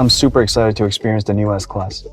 I'm super excited to experience the new S-Class.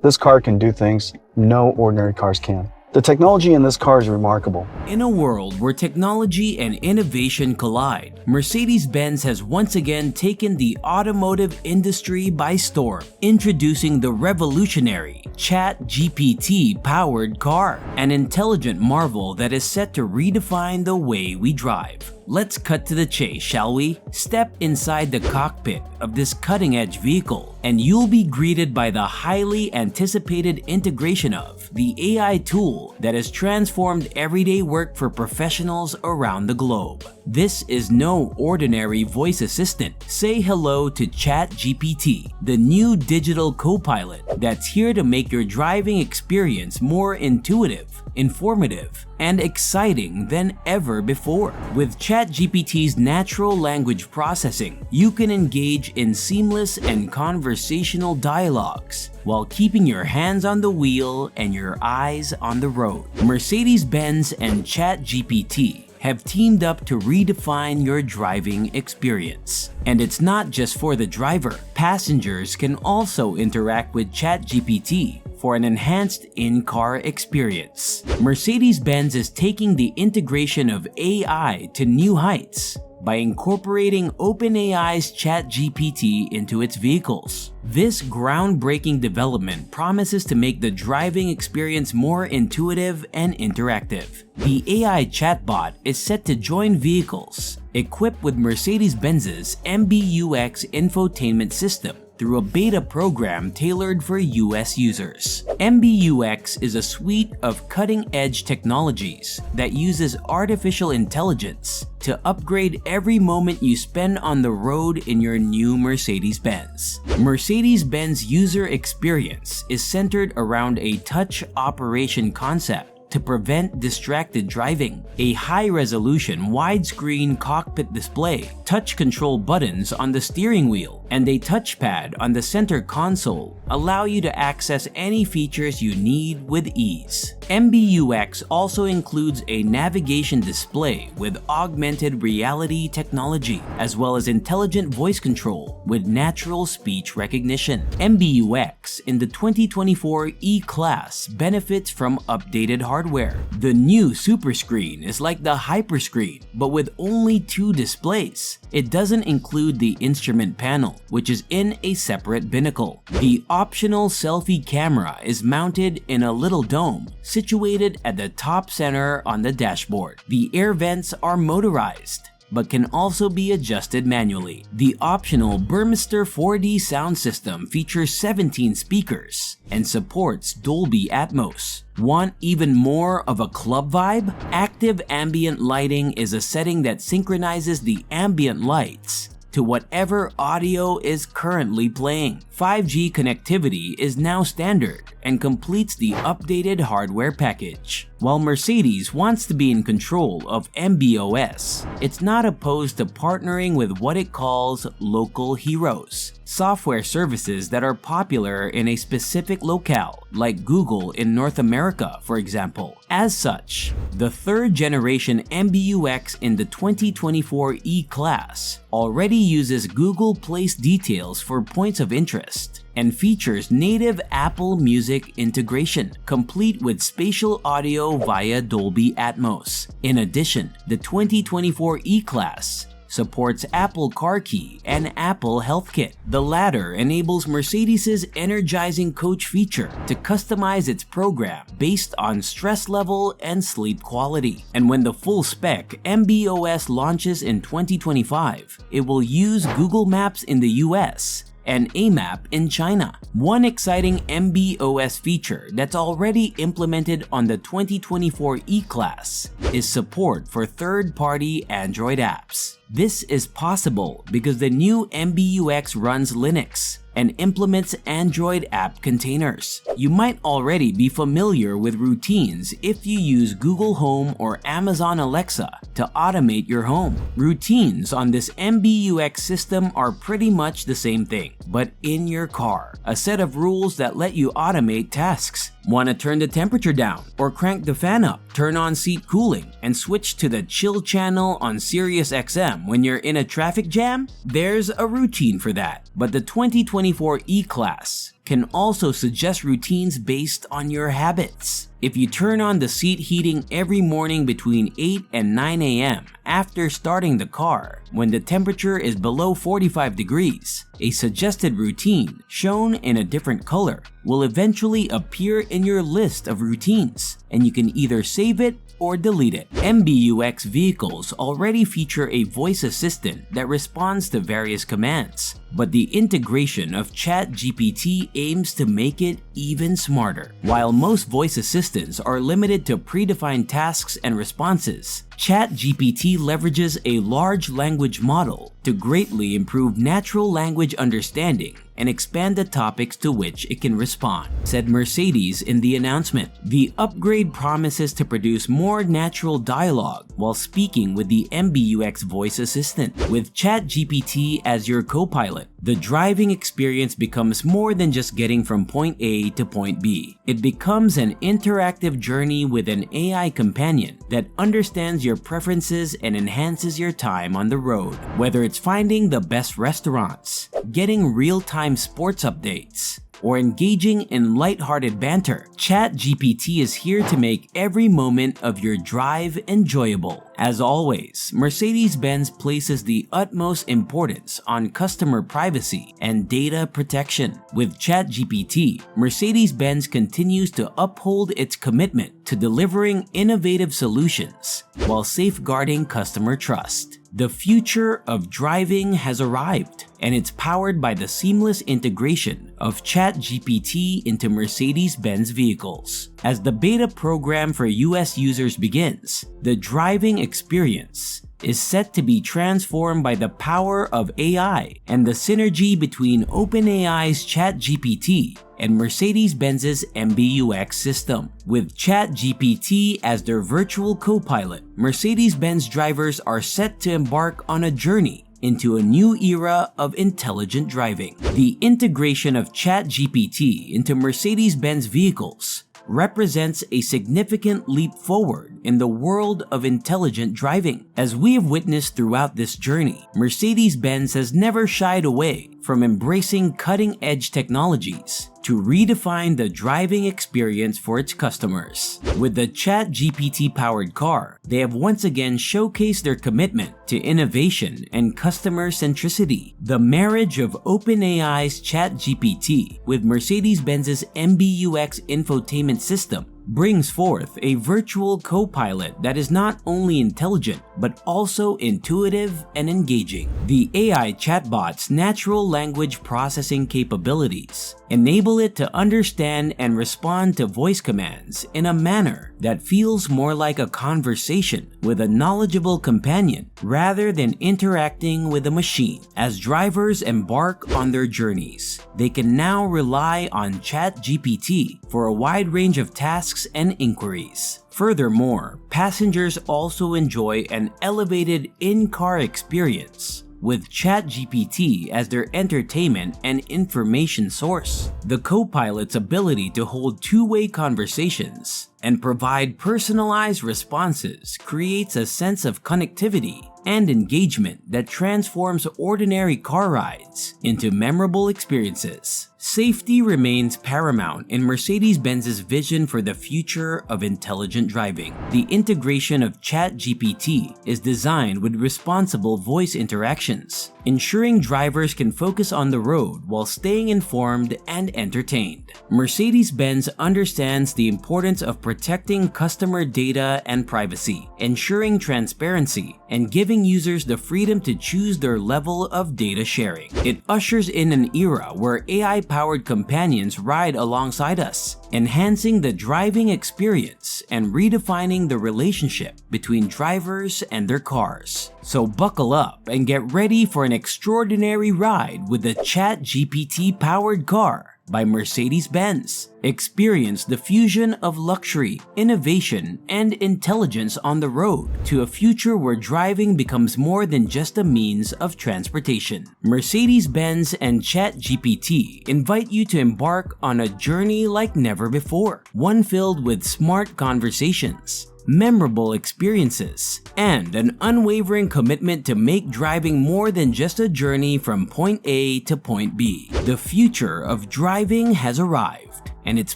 This car can do things no ordinary cars can. The technology in this car is remarkable. In a world where technology and innovation collide, Mercedes-Benz has once again taken the automotive industry by storm, introducing the revolutionary CHATGPT-powered car, an intelligent marvel that is set to redefine the way we drive. Let's cut to the chase, shall we? Step inside the cockpit of this cutting-edge vehicle, and you'll be greeted by the highly anticipated integration of the AI tool that has transformed everyday work for professionals around the globe. This is no ordinary voice assistant. Say hello to ChatGPT, the new digital co-pilot that's here to make your driving experience more intuitive, informative, and exciting than ever before. With ChatGPT's natural language processing, you can engage in seamless and conversational dialogues while keeping your hands on the wheel and your eyes on the road. Mercedes-Benz and ChatGPT have teamed up to redefine your driving experience. And it's not just for the driver. Passengers can also interact with ChatGPT for an enhanced in-car experience. Mercedes-Benz is taking the integration of AI to new heights by incorporating OpenAI's ChatGPT into its vehicles. This groundbreaking development promises to make the driving experience more intuitive and interactive. The AI chatbot is set to join vehicles equipped with Mercedes-Benz's MBUX infotainment system through a beta program tailored for US users. MBUX is a suite of cutting-edge technologies that uses artificial intelligence to upgrade every moment you spend on the road in your new Mercedes-Benz. Mercedes-Benz user experience is centered around a touch operation concept to prevent distracted driving. A high-resolution widescreen cockpit display, touch control buttons on the steering wheel, and a touchpad on the center console allow you to access any features you need with ease. MBUX also includes a navigation display with augmented reality technology, as well as intelligent voice control with natural speech recognition. MBUX in the 2024 E-Class benefits from updated hardware. The new Superscreen is like the Hyperscreen, but with only 2 displays. It doesn't include the instrument panel, which is in a separate binnacle. The optional selfie camera is mounted in a little dome situated at the top center on the dashboard. The air vents are motorized, but can also be adjusted manually. The optional Burmester 4D sound system features 17 speakers and supports Dolby Atmos. Want even more of a club vibe? Active ambient lighting is a setting that synchronizes the ambient lights to whatever audio is currently playing. 5G connectivity is now standard and completes the updated hardware package. While Mercedes wants to be in control of MB.OS, it's not opposed to partnering with what it calls local heroes, software services that are popular in a specific locale, like Google in North America, for example. As such, the third generation MBUX in the 2024 E-Class already uses Google Place details for points of interest and features native Apple Music integration, complete with spatial audio via Dolby Atmos. In addition, the 2024 E-Class supports Apple Car Key and Apple Health Kit. The latter enables Mercedes' energizing coach feature to customize its program based on stress level and sleep quality. And when the full spec MB.OS launches in 2025, it will use Google Maps in the US and AMAP in China. One exciting MB.OS feature that's already implemented on the 2024 E-Class is support for third-party Android apps. This is possible because the new MBUX runs Linux and implements Android app containers. You might already be familiar with routines if you use Google Home or Amazon Alexa to automate your home. Routines on this MBUX system are pretty much the same thing, but in your car. A set of rules that let you automate tasks. Want to turn the temperature down or crank the fan up, turn on seat cooling, and switch to the chill channel on Sirius XM? a.m. when you're in a traffic jam? There's a routine for that. But the 2024 E-Class can also suggest routines based on your habits. If you turn on the seat heating every morning between 8 and 9 a.m. after starting the car, when the temperature is below 45 degrees, a suggested routine shown in a different color will eventually appear in your list of routines, and you can either save it or delete it. MBUX vehicles already feature a voice assistant that responds to various commands, but the integration of ChatGPT aims to make it even smarter. While most voice assistants are limited to predefined tasks and responses, ChatGPT leverages a large language model to greatly improve natural language understanding and expand the topics to which it can respond, said Mercedes in the announcement. The upgrade promises to produce more natural dialogue while speaking with the MBUX voice assistant. With ChatGPT as your co-pilot, the driving experience becomes more than just getting from point A to point B. It becomes an interactive journey with an AI companion that understands your preferences and enhances your time on the road. Whether it's finding the best restaurants, getting real-time sports updates, or engaging in lighthearted banter, ChatGPT is here to make every moment of your drive enjoyable. As always, Mercedes-Benz places the utmost importance on customer privacy and data protection. With ChatGPT, Mercedes-Benz continues to uphold its commitment to delivering innovative solutions while safeguarding customer trust. The future of driving has arrived, and it's powered by the seamless integration of ChatGPT into Mercedes-Benz vehicles. As the beta program for US users begins, the driving experience is set to be transformed by the power of AI and the synergy between OpenAI's ChatGPT and Mercedes-Benz's MBUX system. With ChatGPT as their virtual co-pilot, Mercedes-Benz drivers are set to embark on a journey into a new era of intelligent driving. The integration of ChatGPT into Mercedes-Benz vehicles represents a significant leap forward in the world of intelligent driving. As we have witnessed throughout this journey, Mercedes-Benz has never shied away from embracing cutting-edge technologies to redefine the driving experience for its customers. With the ChatGPT-powered car, they have once again showcased their commitment to innovation and customer centricity. The marriage of OpenAI's ChatGPT with Mercedes-Benz's MBUX infotainment system brings forth a virtual co-pilot that is not only intelligent but also intuitive and engaging. The AI chatbot's natural language processing capabilities enable it to understand and respond to voice commands in a manner that feels more like a conversation with a knowledgeable companion rather than interacting with a machine. As drivers embark on their journeys, they can now rely on ChatGPT for a wide range of tasks and inquiries. Furthermore, passengers also enjoy an elevated in-car experience with ChatGPT as their entertainment and information source. The co-pilot's ability to hold two-way conversations and provide personalized responses creates a sense of connectivity and engagement that transforms ordinary car rides into memorable experiences. Safety remains paramount in Mercedes-Benz's vision for the future of intelligent driving. The integration of ChatGPT is designed with responsible voice interactions, ensuring drivers can focus on the road while staying informed and entertained. Mercedes-Benz understands the importance of protecting customer data and privacy, ensuring transparency, and giving users the freedom to choose their level of data sharing. It ushers in an era where AI-powered companions ride alongside us, enhancing the driving experience and redefining the relationship between drivers and their cars. So buckle up and get ready for an extraordinary ride with the ChatGPT-powered car by Mercedes-Benz. Experience the fusion of luxury, innovation, and intelligence on the road to a future where driving becomes more than just a means of transportation. Mercedes-Benz and ChatGPT invite you to embark on a journey like never before, one filled with smart conversations, memorable experiences, and an unwavering commitment to make driving more than just a journey from point A to point B. The future of driving has arrived, and it's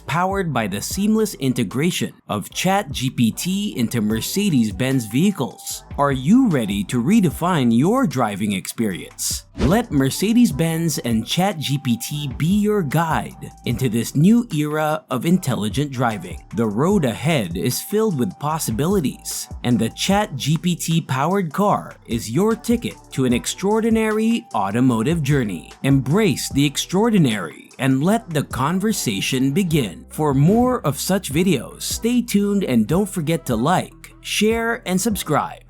powered by the seamless integration of ChatGPT into Mercedes-Benz vehicles. Are you ready to redefine your driving experience? Let Mercedes-Benz and ChatGPT be your guide into this new era of intelligent driving. The road ahead is filled with possibilities, and the ChatGPT-powered car is your ticket to an extraordinary automotive journey. Embrace the extraordinary and let the conversation begin. For more of such videos, stay tuned and don't forget to like, share, and subscribe.